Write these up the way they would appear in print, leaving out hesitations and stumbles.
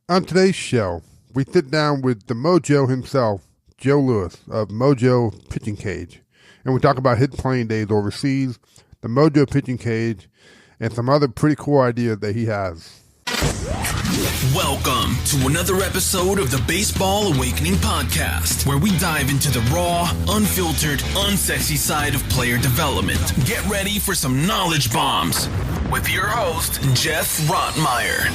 On today's show, we sit down with the Mojo himself, Joe Lewis of Mojo Pitching Cage, and we talk about his playing days overseas, the Mojo Pitching Cage, and some other pretty cool ideas that he has. Welcome to another episode of the Baseball Awakening Podcast, where we dive into the raw, unfiltered, unsexy side of player development. Get ready for some knowledge bombs with your host, Geoff Rottmayer.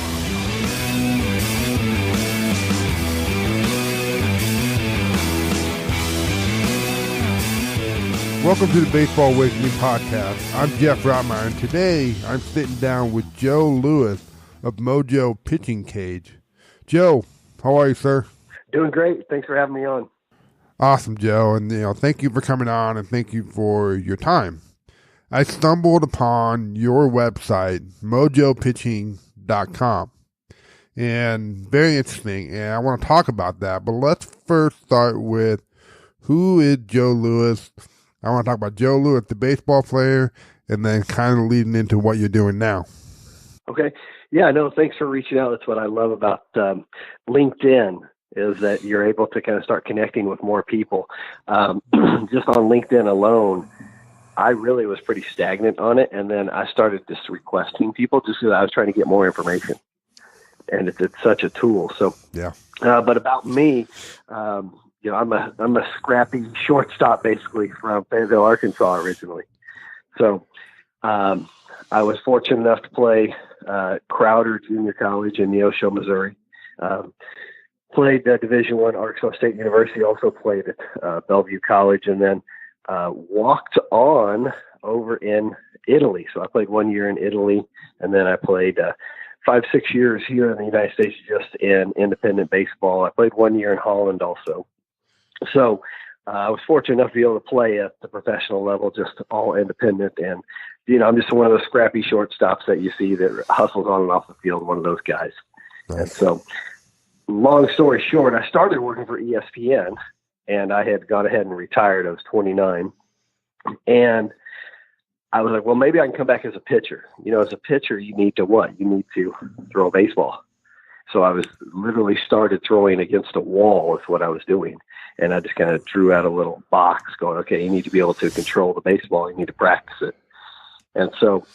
Welcome to the Baseball Awakening Podcast. I'm Geoff Rottmayer, and today I'm sitting down with Joe Lewis of Mojo Pitching Cage. Joe, how are you, sir? Doing great. Thanks for having me on. Awesome, Joe, and thank you for coming on, and thank you for your time. I stumbled upon your website, mojopitching.com, and very interesting, and I want to talk about that, but let's first start with who is Joe Lewis. I want to talk about Joe Lewis, the baseball player, and then kind of leading into what you're doing now. Okay. Yeah, no, thanks for reaching out. That's what I love about LinkedIn is that you're able to kind of start connecting with more people. Just on LinkedIn alone, I really was pretty stagnant on it. And then I started just requesting people just because I was trying to get more information. And it's such a tool. So, yeah. But about me, I'm a scrappy shortstop basically from Fayetteville, Arkansas originally. So I was fortunate enough to play Crowder Junior College in Neosho, Missouri. Played Division I Arkansas State University, also played at Bellevue College, and then walked on over in Italy. So I played 1 year in Italy, and then I played 5-6 years here in the United States just in independent baseball. I played 1 year in Holland also. So I was fortunate enough to be able to play at the professional level, just all independent. And, I'm just one of those scrappy shortstops that you see that hustles on and off the field, one of those guys. Nice. And so long story short, I started working for ESPN, and I had gone ahead and retired. I was 29. And I was like, well, maybe I can come back as a pitcher. As a pitcher, you need to what? You need to throw a baseball. So I was literally started throwing against a wall is what I was doing. And I just kind of drew out a little box going, okay, you need to be able to control the baseball. You need to practice it. And so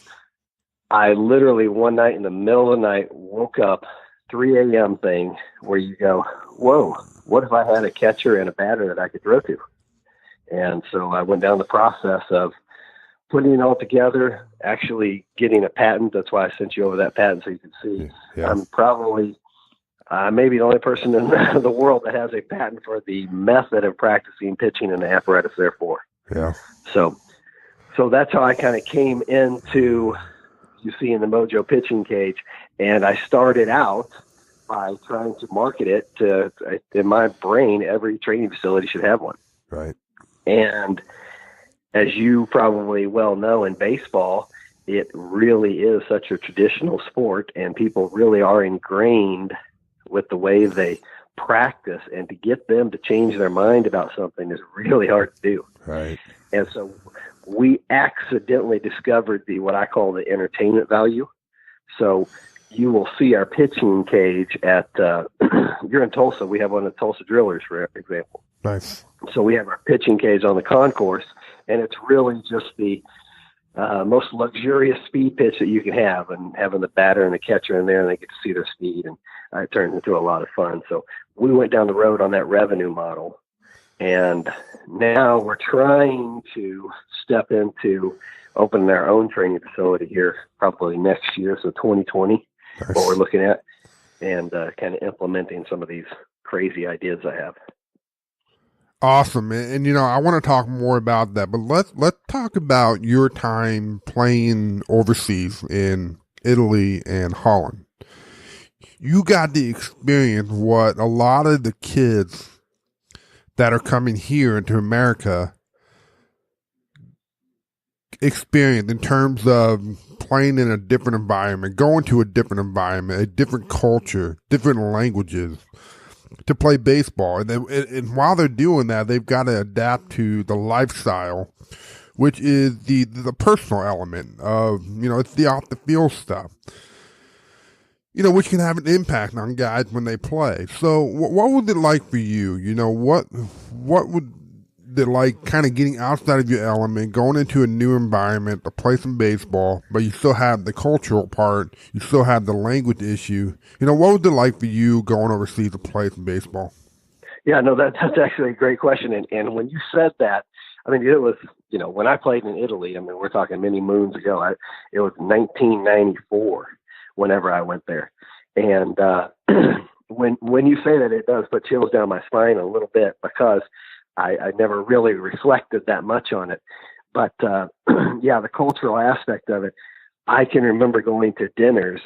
I literally one night in the middle of the night woke up 3 a.m. thing where you go, whoa, what if I had a catcher and a batter that I could throw to? And so I went down the process of putting it all together, actually getting a patent. That's why I sent you over that patent so you can see. Yeah. I'm probably maybe the only person in the world that has a patent for the method of practicing pitching and the apparatus therefore. Yeah. So that's how I kind of came into, you see in the Mojo Pitching Cage, and I started out by trying to market it to, in my brain, every training facility should have one. Right. And as you probably well know in baseball, it really is such a traditional sport, and people really are ingrained with the way they practice, and to get them to change their mind about something is really hard to do. Right. And so we accidentally discovered what I call the entertainment value. So you will see our pitching cage at, you're in Tulsa. We have one of the Tulsa Drillers, for example. Nice. So we have our pitching cage on the concourse, and it's really just the most luxurious speed pitch that you can have, and having the batter and the catcher in there, and they get to see their speed, and it turns into a lot of fun. So we went down the road on that revenue model, and now we're trying to step into opening our own training facility here probably next year, so 2020, nice. What we're looking at, and kind of implementing some of these crazy ideas I have. Awesome. And I want to talk more about that, but let's talk about your time playing overseas in Italy and Holland. You got to experience what a lot of the kids that are coming here into America experience in terms of playing in a different environment, going to a different environment, a different culture, different languages, to play baseball. And while they're doing that, they've got to adapt to the lifestyle, which is the personal element of, it's the off the field stuff. which can have an impact on guys when they play. So what was it like for you? What would it like kind of getting outside of your element, going into a new environment to play some baseball, but you still have the cultural part, you still have the language issue. What was it like for you going overseas to play some baseball? Yeah, no, that's actually a great question. And when you said that, I mean, it was, when I played in Italy, I mean, we're talking many moons ago. It was 1994 whenever I went there. And when you say that, it does put chills down my spine a little bit because I never really reflected that much on it. But, yeah, the cultural aspect of it, I can remember going to dinners.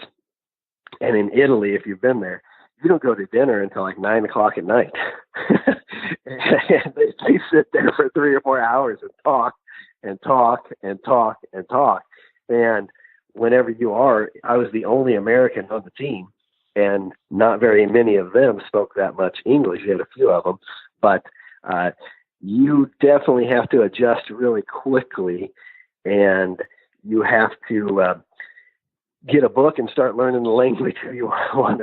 And in Italy, if you've been there, you don't go to dinner until like 9 o'clock at night. And they sit there for 3 or 4 hours and talk and talk and talk and talk. And whenever you are, I was the only American on the team, and not very many of them spoke that much English. You had a few of them, but you definitely have to adjust really quickly, and you have to get a book and start learning the language if you want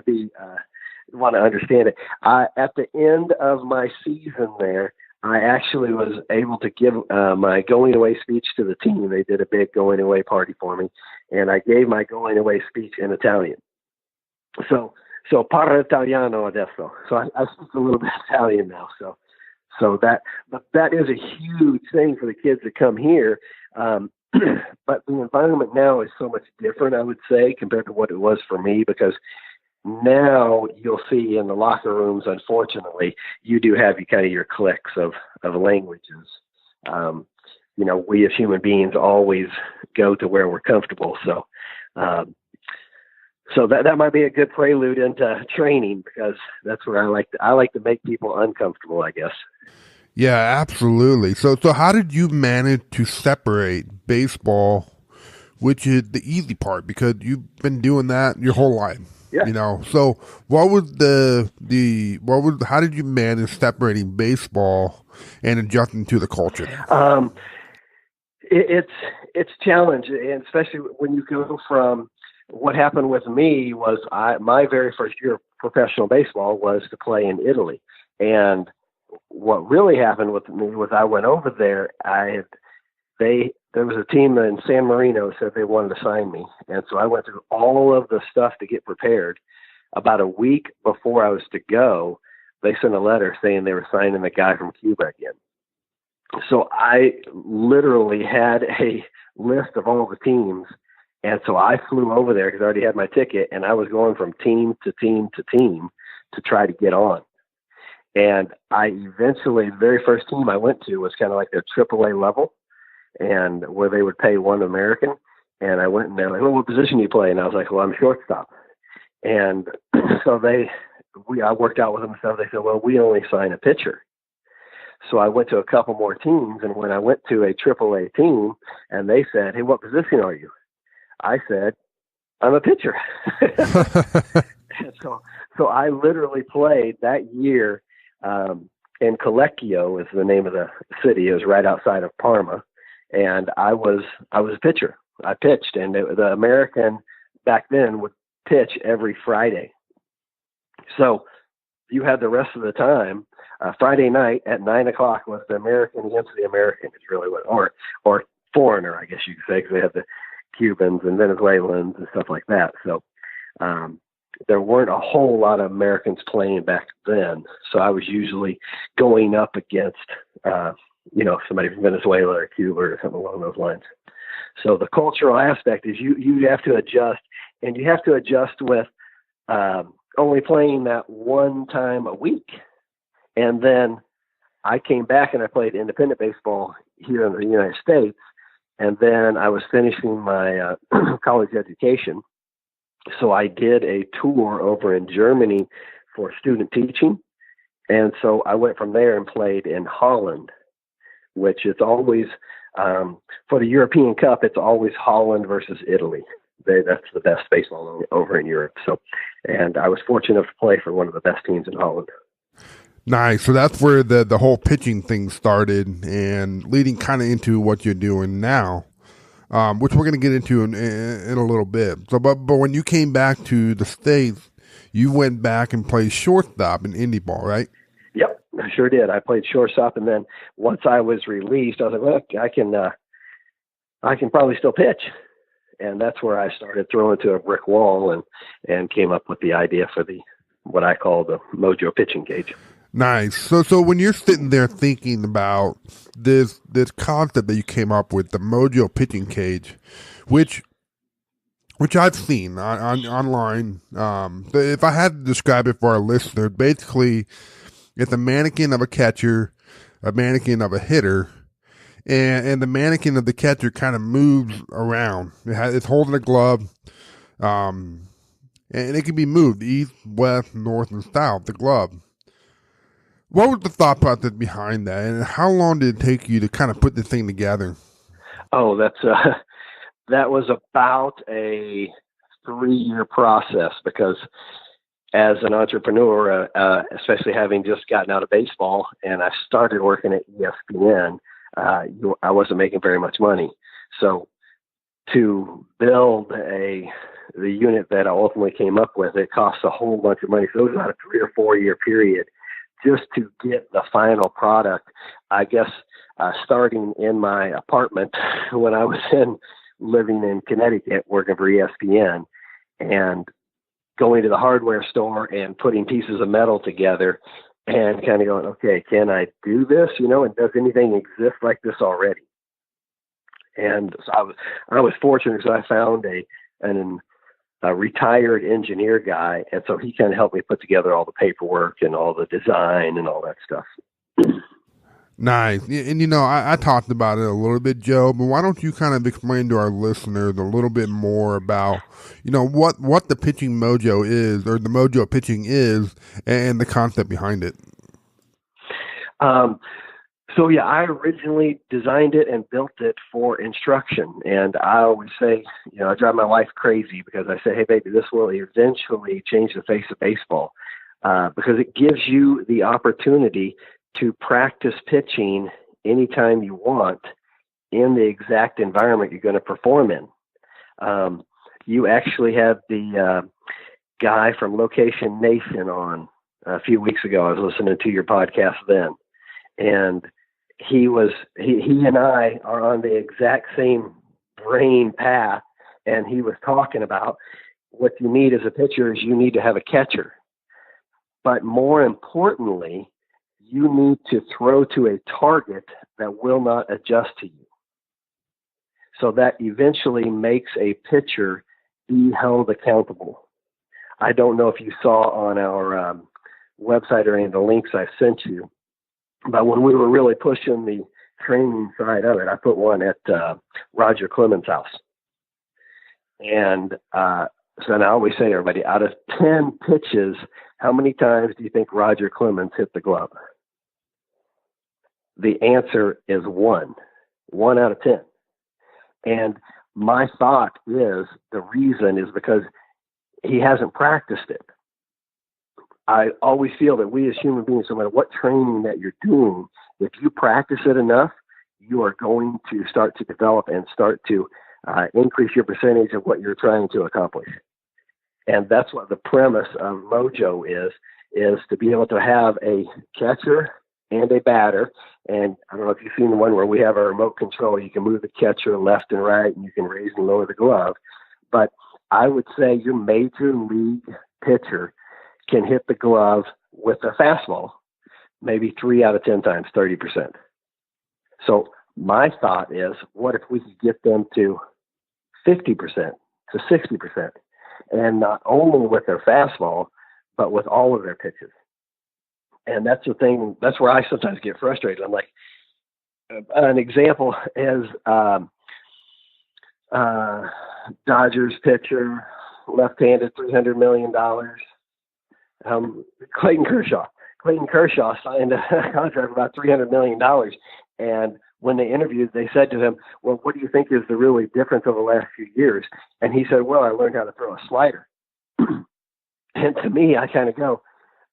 to understand it. At the end of my season there, I actually was able to give my going away speech to the team. They did a big going away party for me, and I gave my going away speech in Italian. So parlo italiano adesso. So I speak a little bit Italian now. So that is a huge thing for the kids that come here. But the environment now is so much different, I would say, compared to what it was for me, because now you'll see in the locker rooms, unfortunately, you do have your cliques of languages. We as human beings always go to where we're comfortable. So that might be a good prelude into training, because that's where I like to make people uncomfortable, I guess. Yeah, absolutely. So how did you manage to separate baseball, which is the easy part, because you've been doing that your whole life? Yeah. So what was how did you manage separating baseball and adjusting to the culture? It's challenging, and especially when you go from, what happened with me was my very first year of professional baseball was to play in Italy. And what really happened with me was I went over there. There was a team in San Marino said they wanted to sign me. And so I went through all of the stuff to get prepared. About a week before I was to go, they sent a letter saying they were signing the guy from Cuba again. So I literally had a list of all the teams. And so I flew over there because I already had my ticket, and I was going from team to team to team to try to get on. And I eventually, the very first team I went to was kind of like their AAA level, and where they would pay one American. And I went, and they're like, well, what position do you play? And I was like, well, I'm shortstop. And so I worked out with them and stuff. They said, well, we only sign a pitcher. So I went to a couple more teams, and when I went to a AAA team, and they said, hey, what position are you? I said, I'm a pitcher. So I literally played that year in Collecchio is the name of the city. It was right outside of Parma. And I was a pitcher. I pitched, and the American back then would pitch every Friday. So you had the rest of the time. Friday night at 9 o'clock was the American against the American. Is really what, or foreigner, I guess you could say, because they had the Cubans and Venezuelans and stuff like that. So there weren't a whole lot of Americans playing back then. So I was usually going up against, somebody from Venezuela or Cuba or something along those lines. So the cultural aspect is you have to adjust, and you have to adjust with only playing that one time a week. And then I came back and I played independent baseball here in the United States. And then I was finishing my college education. So I did a tour over in Germany for student teaching. And so I went from there and played in Holland, which is always, for the European Cup, it's always Holland versus Italy. That's the best baseball over in Europe. So, and I was fortunate enough to play for one of the best teams in Holland. Nice. So that's where the whole pitching thing started, and leading kind of into what you're doing now. which we're going to get into in a little bit. So, but when you came back to the States, you went back and played shortstop in indie ball, right? Yep, I sure did. I played shortstop, and then once I was released, I was like, well, I can probably still pitch. And that's where I started throwing to a brick wall and came up with the idea for what I call the Mojo Pitching Cage. Nice. So when you're sitting there thinking about this concept that you came up with, the Mojo Pitching Cage, which I've seen online. If I had to describe it for our listener, basically it's a mannequin of a catcher, a mannequin of a hitter, and the mannequin of the catcher kind of moves around. It's holding a glove, and it can be moved east, west, north, and south, the glove. What was the thought process behind that, and how long did it take you to kind of put this thing together? Oh, that was about a 3-year process, because as an entrepreneur, especially having just gotten out of baseball and I started working at ESPN, I wasn't making very much money. So to build the unit that I ultimately came up with, it cost a whole bunch of money. So it was about a 3 or 4 year period just to get the final product. I guess starting in my apartment when I was living in Connecticut, working for ESPN, and going to the hardware store and putting pieces of metal together and kind of going, okay, can I do this? And does anything exist like this already? And so I was fortunate because I found a retired engineer guy, and so he kind of helped me put together all the paperwork and all the design and all that stuff. Nice. And I talked about it a little bit, Joe, but why don't you kind of explain to our listeners a little bit more about, what the pitching mojo is, or the Mojo Pitching is, and the concept behind it? So yeah, I originally designed it and built it for instruction. And I always say, I drive my wife crazy because I say, hey baby, this will eventually change the face of baseball, because it gives you the opportunity to practice pitching anytime you want in the exact environment you're going to perform in. You actually had the guy from Location Nation on a few weeks ago. I was listening to your podcast then, and he and I are on the exact same brain path, and he was talking about what you need as a pitcher is you need to have a catcher, but more importantly, you need to throw to a target that will not adjust to you. So that eventually makes a pitcher be held accountable. I don't know if you saw on our website or any of the links I sent you, but when we were really pushing the training side of it, I put one at Roger Clemens' house. And so I always say to everybody, out of 10 pitches, how many times do you think Roger Clemens hit the glove? The answer is 1 out of 10. And my thought is the reason is because he hasn't practiced it. I always feel that we as human beings, no matter what training that you're doing, if you practice it enough, you are going to start to develop and start to increase your percentage of what you're trying to accomplish. And that's what the premise of Mojo is to be able to have a catcher and a batter. And I don't know if you've seen the one where we have a remote control. You can move the catcher left and right, and you can raise and lower the glove. But I would say your major league pitcher can hit the glove with a fastball maybe 3 out of 10 times, 30%. So my thought is, what if we could get them to 50%, to 60%, and not only with their fastball, but with all of their pitches? And that's the thing. That's where I sometimes get frustrated. I'm like, an example is Dodgers pitcher, left-handed, $300 million. Clayton Kershaw. Clayton Kershaw signed a contract for about $300 million. And when they interviewed, they said to him, well, what do you think is the really difference over the last few years? And he said, well, I learned how to throw a slider. And to me, I kind of go,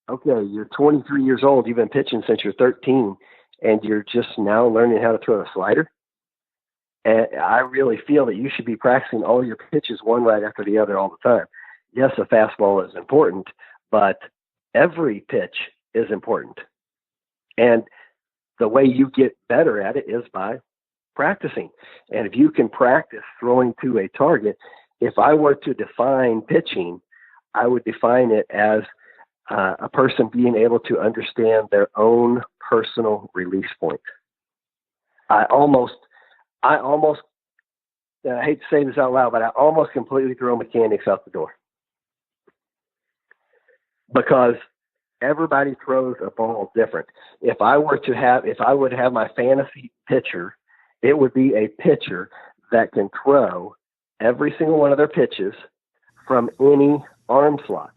okay, you're 23 years old. You've been pitching since you're 13, and you're just now learning how to throw a slider. And I really feel that you should be practicing all your pitches one right after the other all the time. Yes, a fastball is important, but every pitch is important. And the way you get better at it is by practicing. And if you can practice throwing to a target, if I were to define pitching, I would define it as a person being able to understand their own personal release point. I hate to say this out loud, but I almost completely throw mechanics out the door, because everybody throws a ball different. If I would have my fantasy pitcher, it would be a pitcher that can throw every single one of their pitches from any arm slot.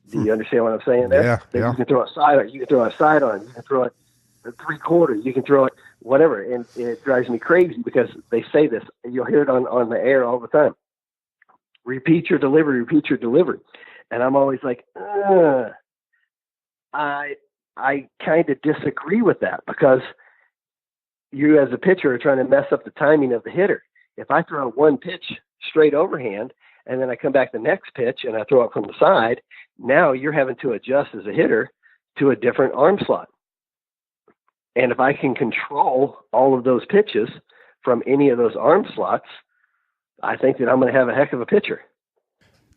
Do you understand what I'm saying there? Yeah. You can throw a sidearm, you can throw a sidearm, you can throw it a 3/4, you can throw it whatever. And it drives me crazy because they say this, and you'll hear it on the air all the time. Repeat your delivery, repeat your delivery. And I'm always like, I kind of disagree with that, because you as a pitcher are trying to mess up the timing of the hitter. If I throw one pitch straight overhand and then I come back the next pitch and I throw it from the side, now you're having to adjust as a hitter to a different arm slot. And if I can control all of those pitches from any of those arm slots, I think that I'm going to have a heck of a pitcher.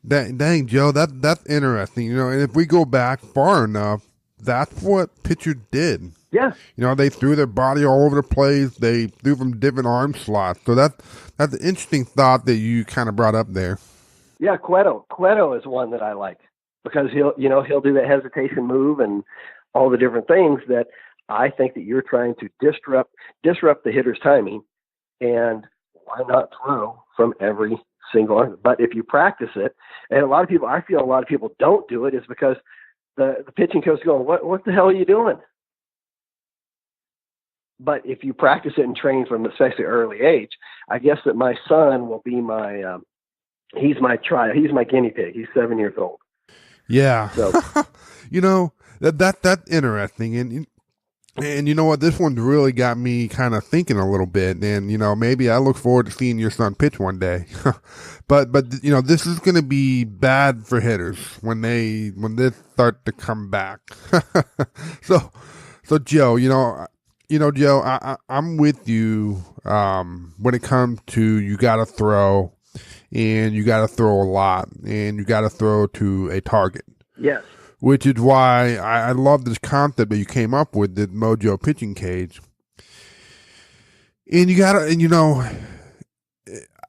Dang, Joe, that's interesting. And if we go back far enough, that's what pitchers did. Yeah. They threw their body all over the place. They threw from different arm slots. So that's an interesting thought that you kind of brought up there. Yeah, Cueto is one that I like, because he'll do that hesitation move and all the different things that I think that you're trying to disrupt the hitter's timing. And why not throw from every single arm? But if you practice it, and I feel a lot of people don't do it, is because the pitching coach is going, what the hell are you doing? But if you practice it and train from especially early age, I guess that my son will be he's my guinea pig. He's 7 years old. Yeah. So, that's interesting. And you know what? This one really got me kind of thinking a little bit. And, maybe I look forward to seeing your son pitch one day. but this is going to be bad for hitters when they start to come back. So Joe, Joe, I'm with you when it comes to you got to throw, and you got to throw a lot, and you got to throw to a target. Yes. Which is why I love this concept that you came up with, the Mojo Pitching Cage. And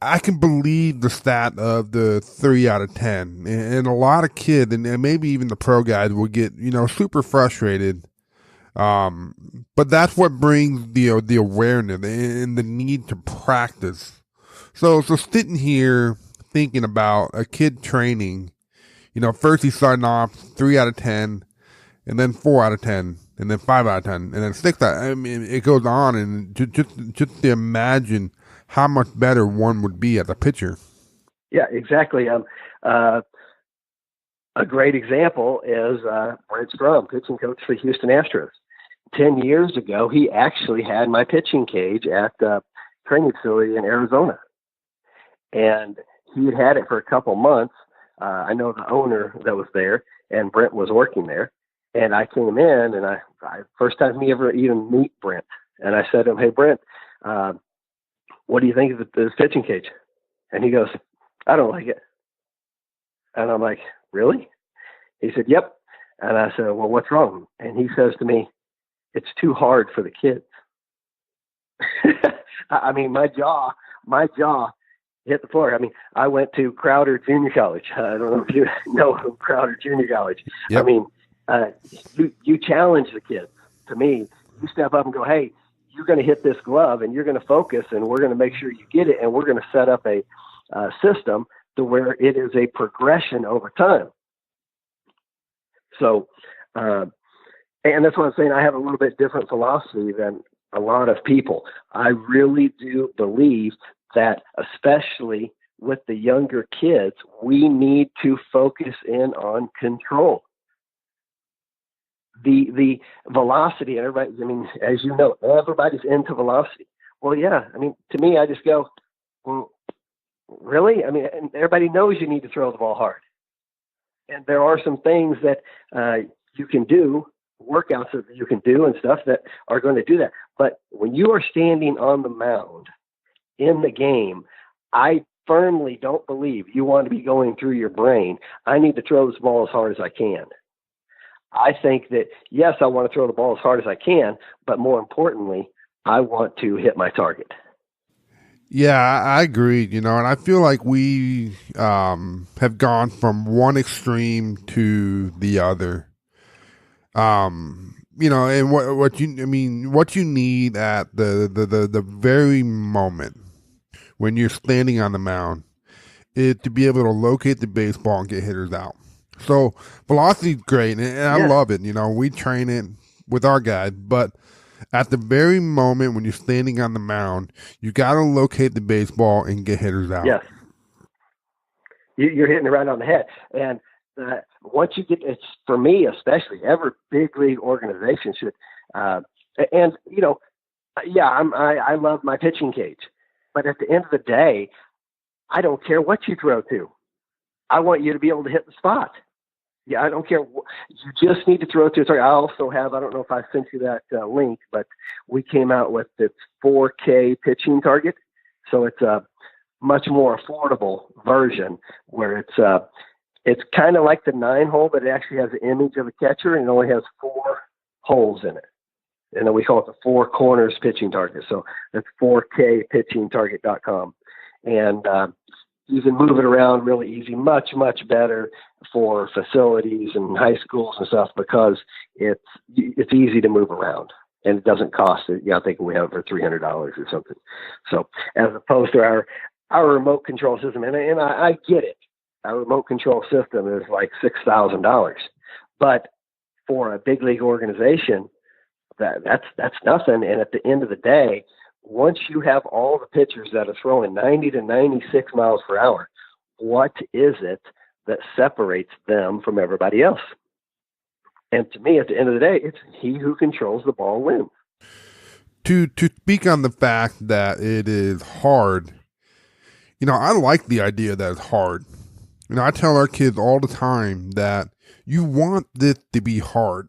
I can believe the stat of the 3 out of 10. And a lot of kids, and maybe even the pro guys, will get, super frustrated. But that's what brings the awareness and the need to practice. So sitting here thinking about a kid training, first he's starting off 3 out of 10, and then 4 out of 10, and then 5 out of 10, and then 6 out. I mean, it goes on, and just to imagine how much better one would be as a pitcher. Yeah, exactly. A great example is Brent Strom, pitching coach for the Houston Astros. 10 years ago, he actually had my pitching cage at the training facility in Arizona, and he had it for a couple months. I know the owner that was there, and Brent was working there. And I came in, and I first time me ever even meet Brent. And I said to him, "Hey, Brent, what do you think of this pitching cage?" And he goes, "I don't like it." And I'm like, "Really?" He said, "Yep." And I said, "Well, what's wrong?" And he says to me, "It's too hard for the kids." I mean, my jaw hit the floor. I mean, I went to Crowder Junior College. I don't know if you know Crowder Junior College. Yep. I mean, you challenge the kids. To me, you step up and go, "Hey, you're going to hit this glove, and you're going to focus, and we're going to make sure you get it, and we're going to set up a system to where it is a progression over time." So, and that's what I'm saying. I have a little bit different philosophy than a lot of people. I really do believe that, especially with the younger kids, we need to focus in on control. The velocity, and everybody, I mean, as you know, everybody's into velocity. Well, yeah. I mean, to me, I just go, well, really? I mean, and everybody knows you need to throw the ball hard. And there are some things that you can do, workouts that you can do and stuff that are going to do that. But when you are standing on the mound in the game, I firmly don't believe you want to be going through your brain, I need to throw this ball as hard as I can. I think that, yes, I want to throw the ball as hard as I can, but more importantly, I want to hit my target. Yeah, I agree, and I feel like we have gone from one extreme to the other. And what you need at the very moment when you're standing on the mound is to be able to locate the baseball and get hitters out. So velocity is great, and I love it. We train it with our guys, but at the very moment when you're standing on the mound, you got to locate the baseball and get hitters out. Yes. You're hitting it right on the head. And once you get, it's for me, especially every big league organization should, I love my pitching cage, but at the end of the day, I don't care what you throw to. I want you to be able to hit the spot. Yeah, I don't care. You just need to throw it to a target. I also have, I don't know if I sent you that link, but we came out with this 4K pitching target. So it's a much more affordable version where it's kind of like the 9-hole, but it actually has an image of a catcher and it only has 4 holes in it. And then we call it the 4 corners pitching target. So that's 4kpitchingtarget.com. And you can move it around really easy, much, much better for facilities and high schools and stuff because it's easy to move around and it doesn't cost it. I think we have it for $300 or something. So as opposed to our remote control system, and I get it. Our remote control system is like $6,000, but for a big league organization, that's nothing. And at the end of the day, once you have all the pitchers that are throwing 90 to 96 miles per hour, what is it that separates them from everybody else? And to me, at the end of the day, it's he who controls the ball wins. To speak on the fact that it is hard, I like the idea that it's hard. I tell our kids all the time that you want this to be hard.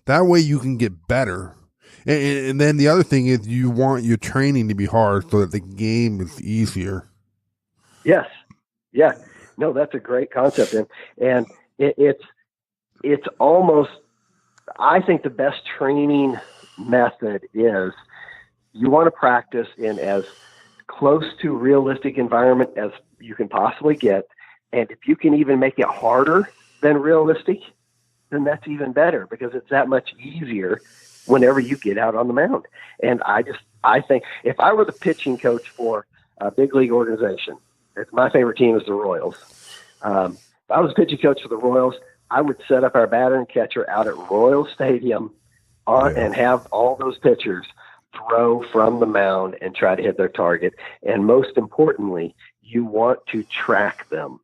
That way you can get better. And then the other thing is you want your training to be hard so that the game is easier. Yes. Yeah. No, that's a great concept. And it's almost, I think the best training method is you want to practice in as close to realistic environment as you can possibly get. And if you can even make it harder than realistic, then that's even better because it's that much easier whenever you get out on the mound. And I think if I were the pitching coach for a big league organization, it's my favorite team is the Royals. If I was a pitching coach for the Royals, I would set up our batter and catcher out at Royal Stadium and have all those pitchers throw from the mound and try to hit their target. And most importantly, you want to track them.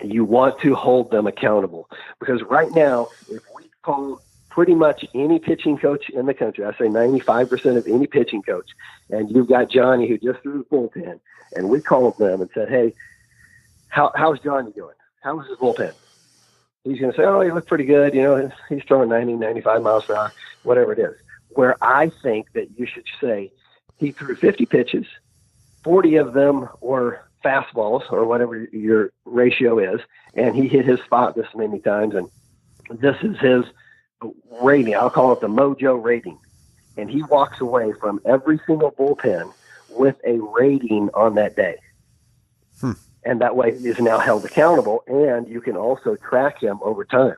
You want to hold them accountable because right now, if we call pretty much any pitching coach in the country, I say 95% of any pitching coach, and you've got Johnny who just threw the bullpen, and we called them and said, hey, how's Johnny doing? How was his bullpen? He's going to say, oh, he looked pretty good. He's throwing 90, 95 miles per hour, whatever it is. Where I think that you should say he threw 50 pitches, 40 of them were fastballs or whatever your ratio is, and he hit his spot this many times, and this is his rating. I'll call it the Mojo rating. And he walks away from every single bullpen with a rating on that day. And that way he is now held accountable, and you can also track him over time.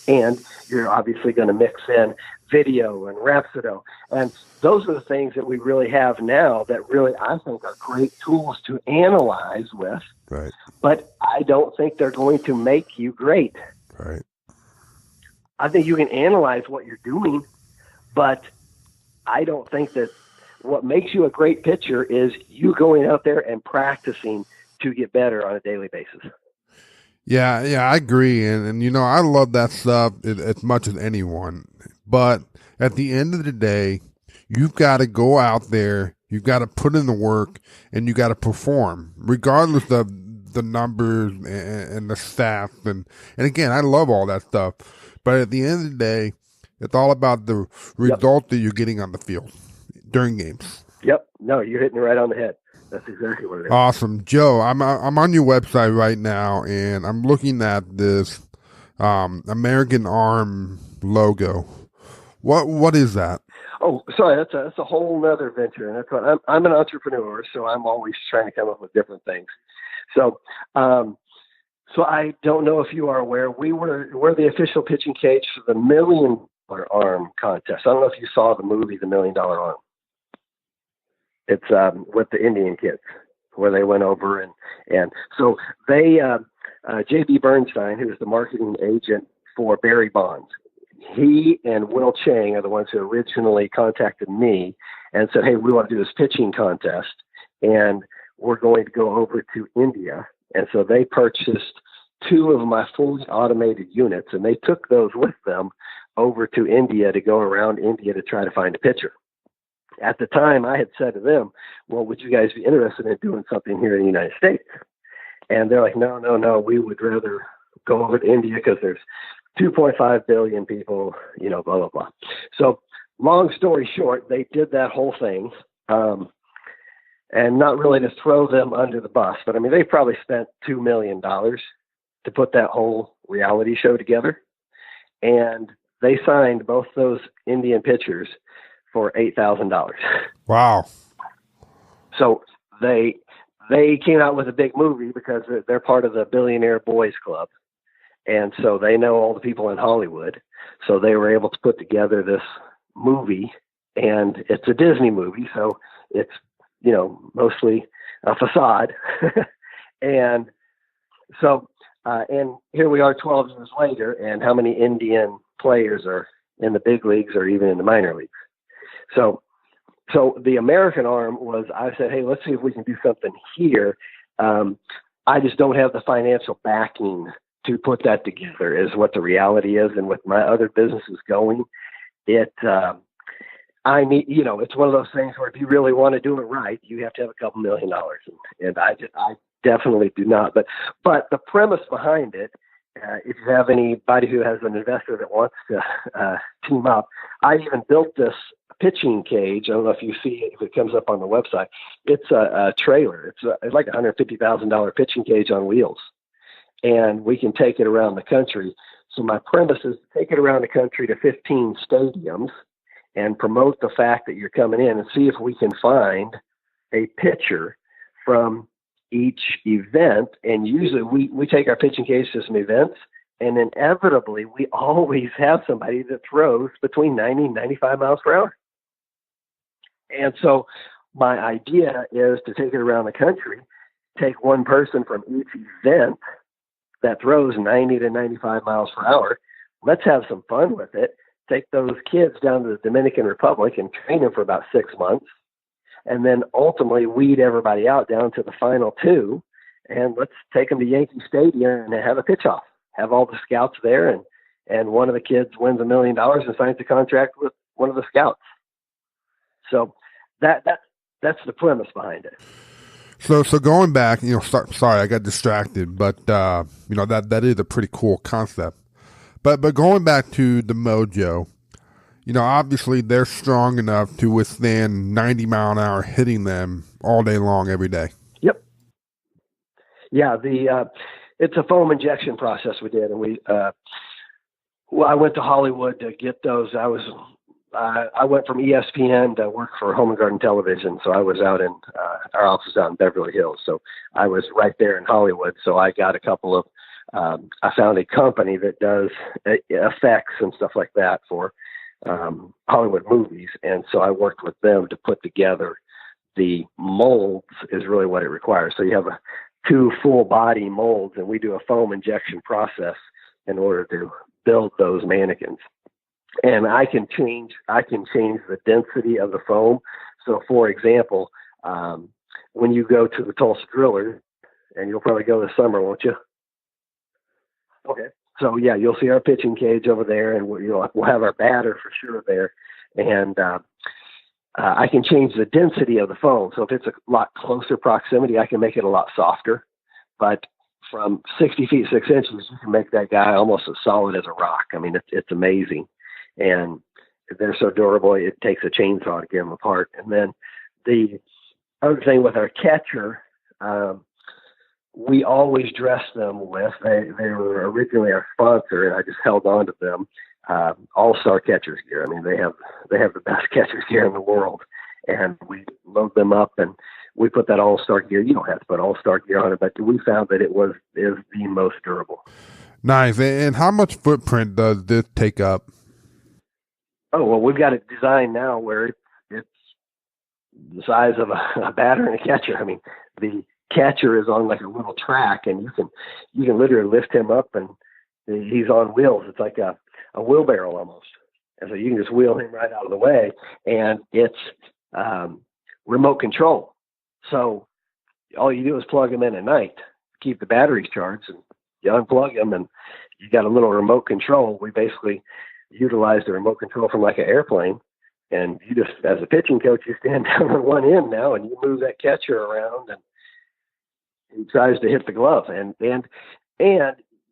And you're obviously going to mix in video and Rhapsody. And those are the things that we really have now that really I think are great tools to analyze with. Right. But I don't think they're going to make you great. Right. I think you can analyze what you're doing, but I don't think that what makes you a great pitcher is you going out there and practicing to get better on a daily basis. Yeah, I agree. And I love that stuff as much as anyone. But at the end of the day, you've got to go out there, you've got to put in the work, and you got to perform, regardless of the numbers and the stats. And again, I love all that stuff. But at the end of the day, it's all about the result that you're getting on the field during games. Yep. No, you're hitting it right on the head. That's exactly what it is. Awesome. Joe, I'm on your website right now, and I'm looking at this American Arm logo. What is that? Oh, sorry, that's a whole nother venture, and that's what I'm an entrepreneur, so I'm always trying to come up with different things. So, so I don't know if you are aware, we're the official pitching cage for the $1 Million Arm contest. I don't know if you saw the movie The $1 Million Arm. It's with the Indian kids, where they went over and so they J.B. Bernstein, who is the marketing agent for Barry Bonds, he and Will Chang are the ones who originally contacted me and said, hey, we want to do this pitching contest, and we're going to go over to India. And so they purchased 2 of my fully automated units, and they took those with them over to India to go around India to try to find a pitcher. At the time, I had said to them, well, would you guys be interested in doing something here in the United States? And they're like, no, we would rather go over to India because there's 2.5 billion people, blah, blah, blah. So long story short, they did that whole thing. And not really to throw them under the bus, but I mean, they probably spent $2 million to put that whole reality show together. And they signed both those Indian pitchers for $8,000. Wow. So they came out with a big movie because they're part of the Billionaire Boys Club. And so they know all the people in Hollywood. So they were able to put together this movie, and it's a Disney movie. So it's, mostly a facade. And so, and here we are 12 years later, and how many Indian players are in the big leagues or even in the minor leagues? So the American Arm was, I said, hey, let's see if we can do something here. I just don't have the financial backing to put that together, is what the reality is. And with my other businesses going, I need, it's one of those things where if you really want to do it right, you have to have a couple $1 million. And I definitely do not. But the premise behind it, if you have anybody who has an investor that wants to team up, I even built this pitching cage. I don't know if you see it, if it comes up on the website. It's a trailer. It's like a $150,000 pitching cage on wheels. And we can take it around the country. So my premise is to take it around the country to 15 stadiums and promote the fact that you're coming in and see if we can find a pitcher from each event. And usually we take our pitching cage to some events, and inevitably we always have somebody that throws between 90 and 95 miles per hour. And so my idea is to take it around the country, take one person from each event that throws 90 to 95 miles per hour. Let's have some fun with it. Take those kids down to the Dominican Republic and train them for about 6 months, and then ultimately weed everybody out down to the final 2, and let's take them to Yankee Stadium and have a pitch off. Have all the scouts there, and one of the kids wins $1 million and signs a contract with one of the scouts. So that's the premise behind it. So going back, sorry, I got distracted, but that is a pretty cool concept. But going back to the Mojo, obviously they're strong enough to withstand 90 mile an hour hitting them all day long every day. Yep. Yeah, it's a foam injection process we did, and I went to Hollywood to get those. I went from ESPN to work for Home and Garden Television, so I was out in our office out in Beverly Hills. So I was right there in Hollywood. So I got a couple of. I found a company that does effects and stuff like that for Hollywood movies, and so I worked with them to put together the molds. Is really what it requires. So you have 2 full body molds, and we do a foam injection process in order to build those mannequins. And I can change the density of the foam. So, for example, when you go to the Tulsa Drillers, and you'll probably go this summer, won't you? Okay. So, yeah, you'll see our pitching cage over there, and we'll have our batter for sure there. And I can change the density of the foam. So if it's a lot closer proximity, I can make it a lot softer. But from 60 feet 6 inches, you can make that guy almost as solid as a rock. I mean, it's amazing, and they're so durable. It takes a chainsaw to get them apart. And then the other thing with our catcher, we always dress them with. They were originally our sponsor, and I just held on to them. All-star catcher's gear. I mean, they have the best catcher's gear in the world, and we load them up and we put that all-star gear. You don't have to put all-star gear on it, but we found that is the most durable. Nice. And how much footprint does this take up? Oh, well, we've got it designed now where it's the size of a batter and a catcher. I mean, the catcher is on like a little track, and you can literally lift him up, and he's on wheels. It's like a wheelbarrow almost. And so you can just wheel him right out of the way, and it's remote control. So all you do is plug him in at night, keep the batteries charged, and you unplug him, and you got a little remote control. We basically utilize the remote control from like an airplane, and you just, as a pitching coach, you stand down on one end now, and you move that catcher around, and he tries to hit the glove. And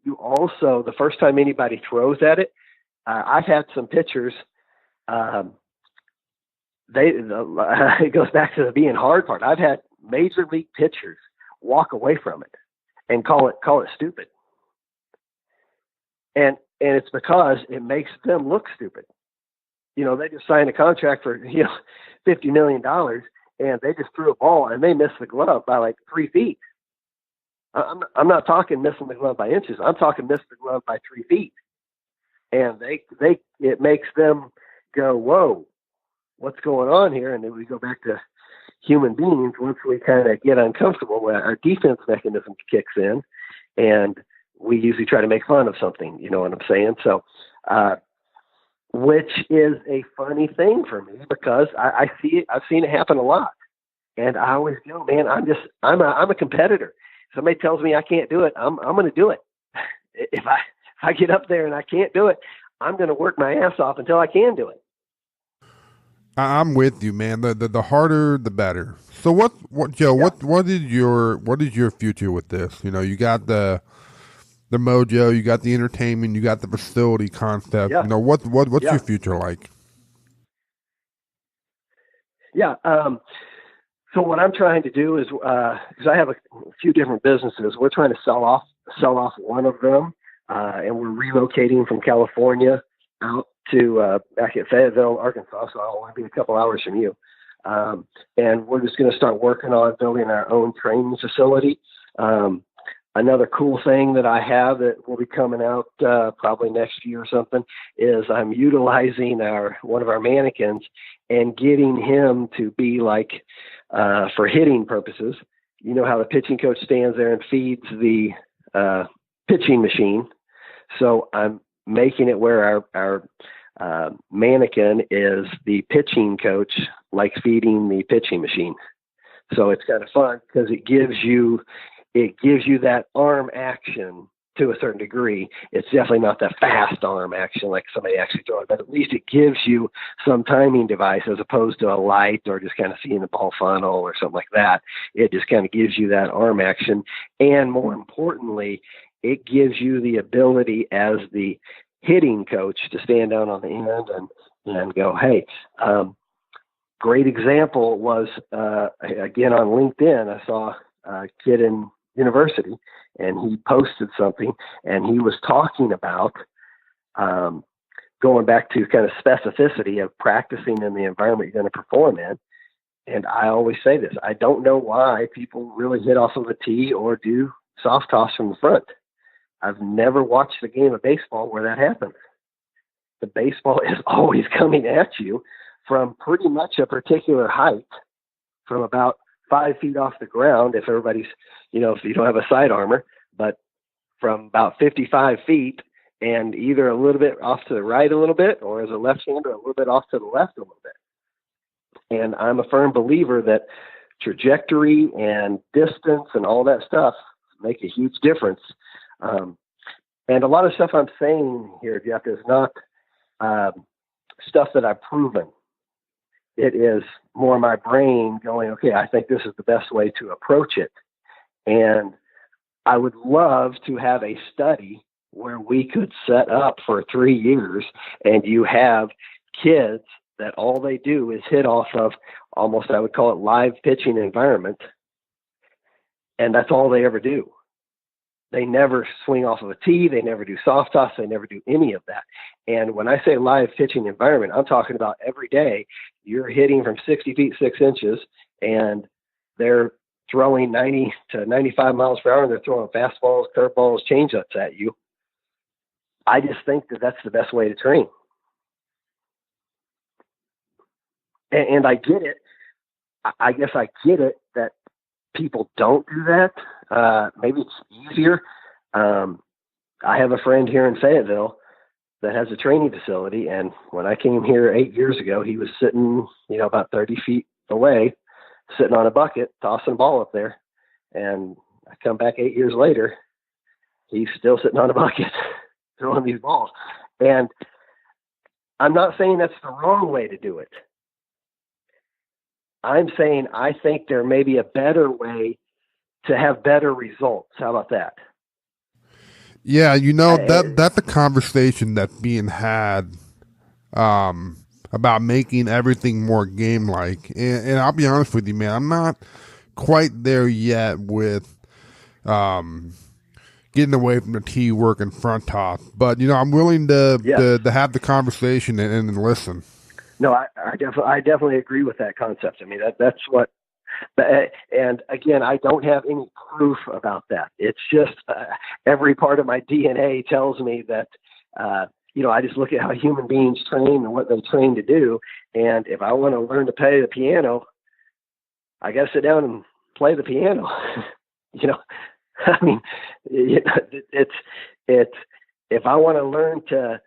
you also, the first time anybody throws at it, I've had some pitchers, it goes back to the being hard part. I've had major league pitchers walk away from it and call it stupid. And it's because it makes them look stupid. You know, they just signed a contract for, $50 million, and they just threw a ball and they missed the glove by like 3 feet. I'm not talking missing the glove by inches. I'm talking missing the glove by 3 feet. And it makes them go, whoa, what's going on here? And then we go back to human beings. Once we kind of get uncomfortable, our defense mechanism kicks in, and we usually try to make fun of something. You know what I'm saying? So, which is a funny thing for me because I see it. I've seen it happen a lot, and I always go, man, I'm a competitor. Somebody tells me I can't do it, I'm going to do it. If I get up there and I can't do it, I'm going to work my ass off until I can do it. I'm with you, man. The harder, the better. So what, Joe? Yeah. What is your future with this? You know, you got the Mojo, you got the entertainment, you got the facility concept. Yeah. You know, what's your future like? Yeah. So what I'm trying to do is, because I have a few different businesses, we're trying to sell off one of them, and we're relocating from California out to back at Fayetteville, Arkansas. So I'll only be a couple hours from you, and we're just going to start working on building our own training facility. Another cool thing that I have that will be coming out probably next year or something is I'm utilizing one of our mannequins and getting him to be like, for hitting purposes, you know how the pitching coach stands there and feeds the pitching machine. So I'm making it where our mannequin is the pitching coach, like feeding the pitching machine. So it's kind of fun because it gives you that arm action to a certain degree. It's definitely not that fast arm action like somebody actually throwing, but at least it gives you some timing device as opposed to a light or just kind of seeing the ball funnel or something like that. It just kind of gives you that arm action. And more importantly, it gives you the ability as the hitting coach to stand down on the end and go, hey, great example was, again, on LinkedIn, I saw a kid in university, and he posted something, and he was talking about going back to kind of specificity of practicing in the environment you're going to perform in. And I always say this, I don't know why people really hit off of a tee or do soft toss from the front. I've never watched a game of baseball where that happens. The baseball is always coming at you from pretty much a particular height, from about 5 feet off the ground, if everybody's, if you don't have a side armor, but from about 55 feet and either a little bit off to the right a little bit, or as a left-hander, a little bit off to the left a little bit. And I'm a firm believer that trajectory and distance and all that stuff make a huge difference. And a lot of stuff I'm saying here, Geoff, is not stuff that I've proven. It is more my brain going, okay, I think this is the best way to approach it. And I would love to have a study where we could set up for 3 years and you have kids that all they do is hit off of almost, I would call it live pitching environment. And that's all they ever do. They never swing off of a tee. They never do soft toss. They never do any of that. And when I say live pitching environment, I'm talking about every day you're hitting from 60 feet, 6 inches, and they're throwing 90 to 95 miles per hour, and they're throwing fastballs, curveballs, changeups at you. I just think that that's the best way to train. And I get it. I guess I get it that people don't do that. Maybe it's easier. I have a friend here in Fayetteville that has a training facility. And when I came here 8 years ago, he was sitting, about 30 feet away, sitting on a bucket, tossing a ball up there. And I come back 8 years later, he's still sitting on a bucket, throwing these balls. And I'm not saying that's the wrong way to do it. I'm saying I think there may be a better way to have better results. How about that? Yeah, that's a conversation that's being had about making everything more game-like. And I'll be honest with you, man, I'm not quite there yet with getting away from the tee work and front toss. But, I'm willing to have the conversation and listen. No, I definitely agree with that concept. I mean, that's what, and again, I don't have any proof about that. It's just every part of my DNA tells me that, I just look at how human beings train and what they train to do. And if I want to learn to play the piano, I got to sit down and play the piano. I mean, it's if I want to learn to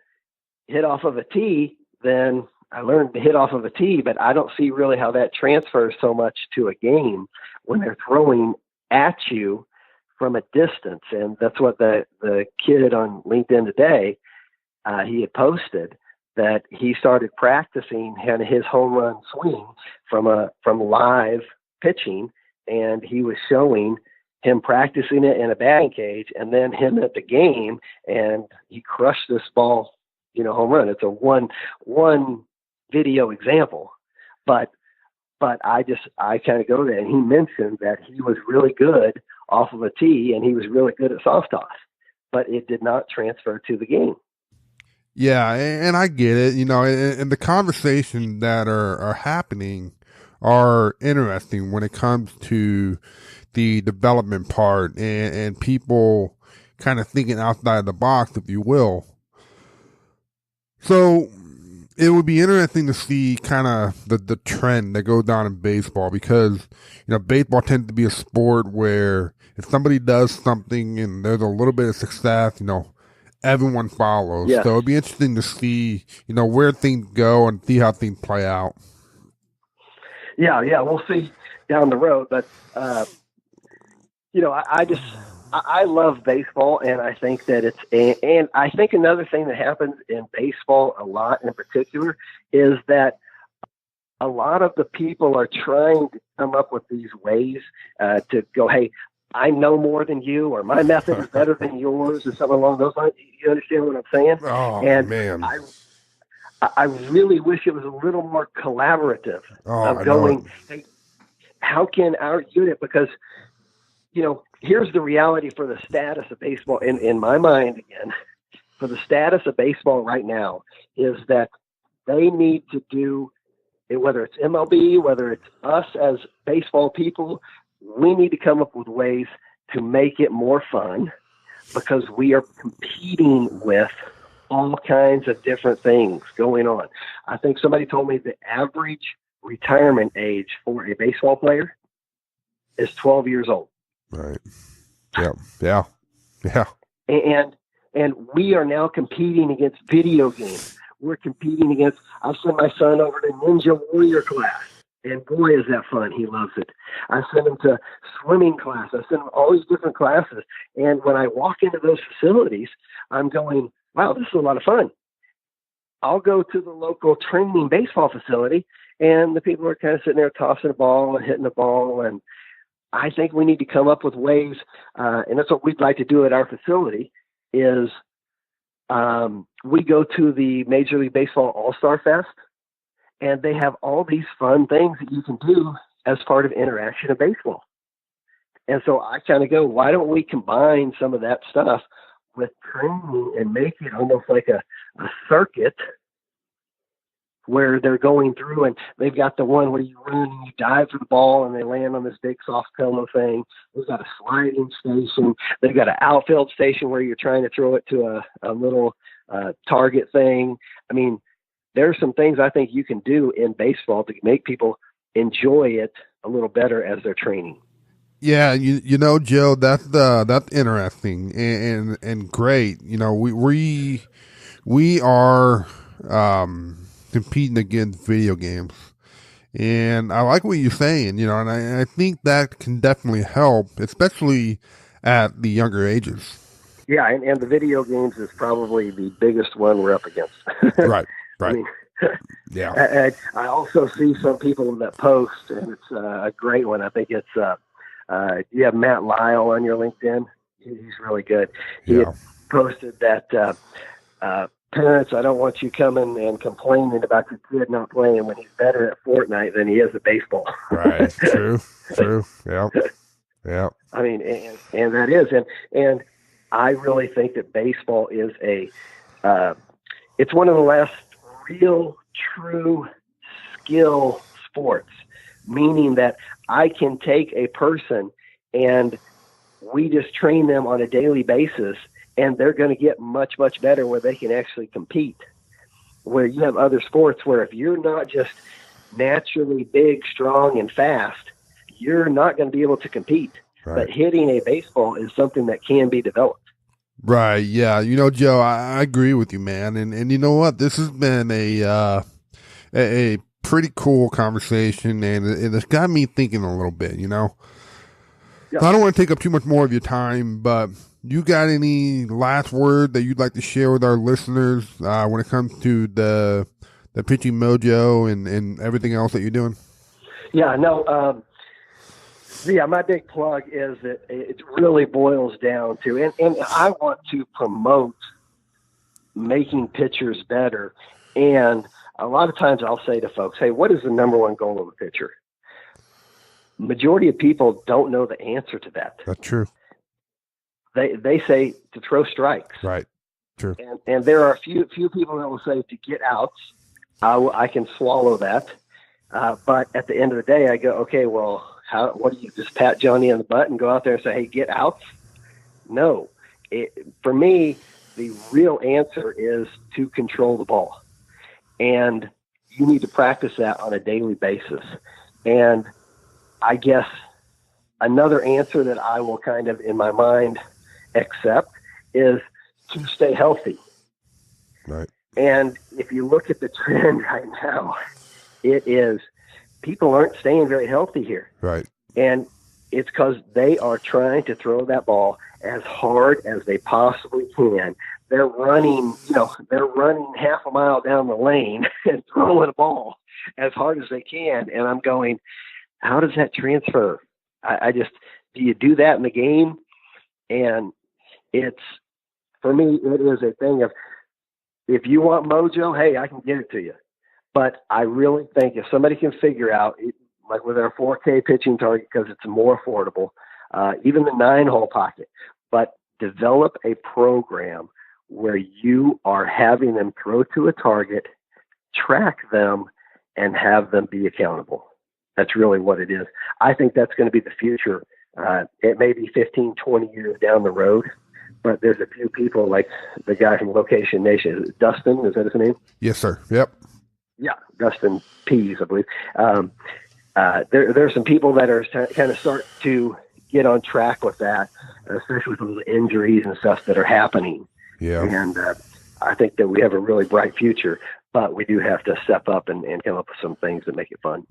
hit off of a tee, then I learned to hit off of a tee, but I don't see really how that transfers so much to a game when they're throwing at you from a distance. And that's what the kid on LinkedIn today, he had posted that he started practicing his home run swing from live pitching, and he was showing him practicing it in a batting cage and then him at the game, and he crushed this ball, home run. It's a one video example, but I kind of go there, and he mentioned that he was really good off of a tee and he was really good at soft toss, but it did not transfer to the game. Yeah, and I get it, and the conversations that are happening are interesting when it comes to the development part and people kind of thinking outside the box, if you will. So it would be interesting to see kind of the trend that goes down in baseball, because, baseball tends to be a sport where if somebody does something and there's a little bit of success, everyone follows. Yeah. So it'd be interesting to see, where things go and see how things play out. Yeah, we'll see down the road. But, I love baseball, and I think that and I think another thing that happens in baseball a lot in particular is that a lot of the people are trying to come up with these ways to go, hey, I know more than you, or my method is better than yours, or something along those lines. You understand what I'm saying? Oh, and man. I really wish it was a little more collaborative of going, hey, how can our unit, because, here's the reality for the status of baseball, in my mind again, for the status of baseball right now, is that they need to do, whether it's MLB, whether it's us as baseball people, we need to come up with ways to make it more fun, because we are competing with all kinds of different things going on. I think somebody told me the average retirement age for a baseball player is 12 years old. Right. Yeah. And we are now competing against video games. We're competing against, I sent my son over to Ninja Warrior class, and boy, is that fun. He loves it. I sent him to swimming class. I sent him all these different classes. And when I walk into those facilities, I'm going, wow, this is a lot of fun. I'll go to the local training baseball facility, and the people are kind of sitting there tossing a ball and hitting the ball. And I think we need to come up with ways, and that's what we'd like to do at our facility, is we go to the Major League Baseball All-Star Fest, and they have all these fun things that you can do as part of interaction of baseball. And so I kind of go, why don't we combine some of that stuff with training and make it almost like a circuit where they're going through, and they've got the one where you run and you dive for the ball and they land on this big soft pillow thing. They've got a sliding station. They've got an outfield station where you're trying to throw it to a little target thing. I mean, there are some things I think you can do in baseball to make people enjoy it a little better as they're training. Yeah, you know, Joe, that's interesting and great. You know, we are competing against video games, and I like what you're saying. You know, and I think that can definitely help, especially at the younger ages. Yeah, and the video games is probably the biggest one we're up against. Right. I mean, yeah. I also see some people that post, and it's a great one. I think it's you have Matt Lyle on your LinkedIn. He's really good. He had posted that parents, I don't want you coming and complaining about your kid not playing when he's better at Fortnite than he is at baseball. Right. True. Yeah. I mean, and that is, and I really think that baseball is it's one of the last real, true skill sports, meaning that I can take a person and we just train them on a daily basis, and they're going to get much, much better where they can actually compete. Where you have other sports where if you're not just naturally big, strong, and fast, you're not going to be able to compete. Right. But hitting a baseball is something that can be developed. Right. Yeah. You know, Joe, I agree with you, man. And you know what? This has been a pretty cool conversation, and it's got me thinking a little bit, you know. Yeah. So I don't want to take up too much more of your time, but you got any last word that you'd like to share with our listeners when it comes to the Pitching Mojo and everything else that you're doing? Yeah, no. Yeah, my big plug is that it really boils down to, and I want to promote making pitchers better. And a lot of times I'll say to folks, hey, what is the number one goal of a pitcher? Majority of people don't know the answer to that. That's true. They say to throw strikes. Right. True. And there are a few people that will say to get outs. I can swallow that. But at the end of the day, I go, okay, well, what do you just pat Johnny on the butt and go out there and say, hey, get outs? No. For me, the real answer is to control the ball. And you need to practice that on a daily basis. And I guess another answer that I will kind of in my mind accept is to stay healthy. Right. And if you look at the trend right now, it is people aren't staying very healthy here. Right. And it's because they are trying to throw that ball as hard as they possibly can. They're running half a mile down the lane and throwing a ball as hard as they can. And I'm going, how does that transfer? Do you do that in the game? And for me, it is a thing of, if you want mojo, hey, I can get it to you. But I really think if somebody can figure out, like with our 4K pitching target, because it's more affordable, even the 9-hole pocket, but develop a program where you are having them throw to a target, track them, and have them be accountable. That's really what it is. I think that's going to be the future. It may be 15, 20 years down the road, but there's a few people like the guy from Location Nation. Dustin, is that his name? Yes, sir. Yep. Yeah, Dustin Pease, I believe. There are some people that are kind of start to get on track with that, especially with all the injuries and stuff that are happening. Yeah. And I think that we have a really bright future, but we do have to step up and come up with some things that make it fun.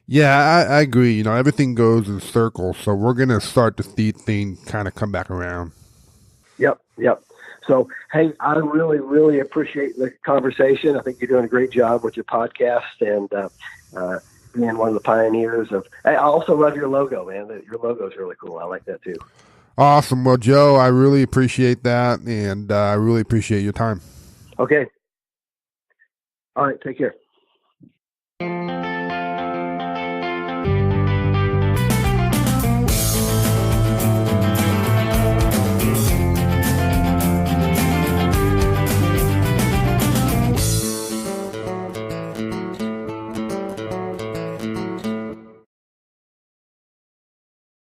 Yeah, I agree. You know, everything goes in circles, so we're going to start to see things kind of come back around. Yep. So, hey, I really, really appreciate the conversation. I think you're doing a great job with your podcast and being one of the pioneers of. I also love your logo, man. Your logo is really cool. I like that too. Awesome. Well, Joe, I really appreciate that, and I really appreciate your time. Okay. All right. Take care.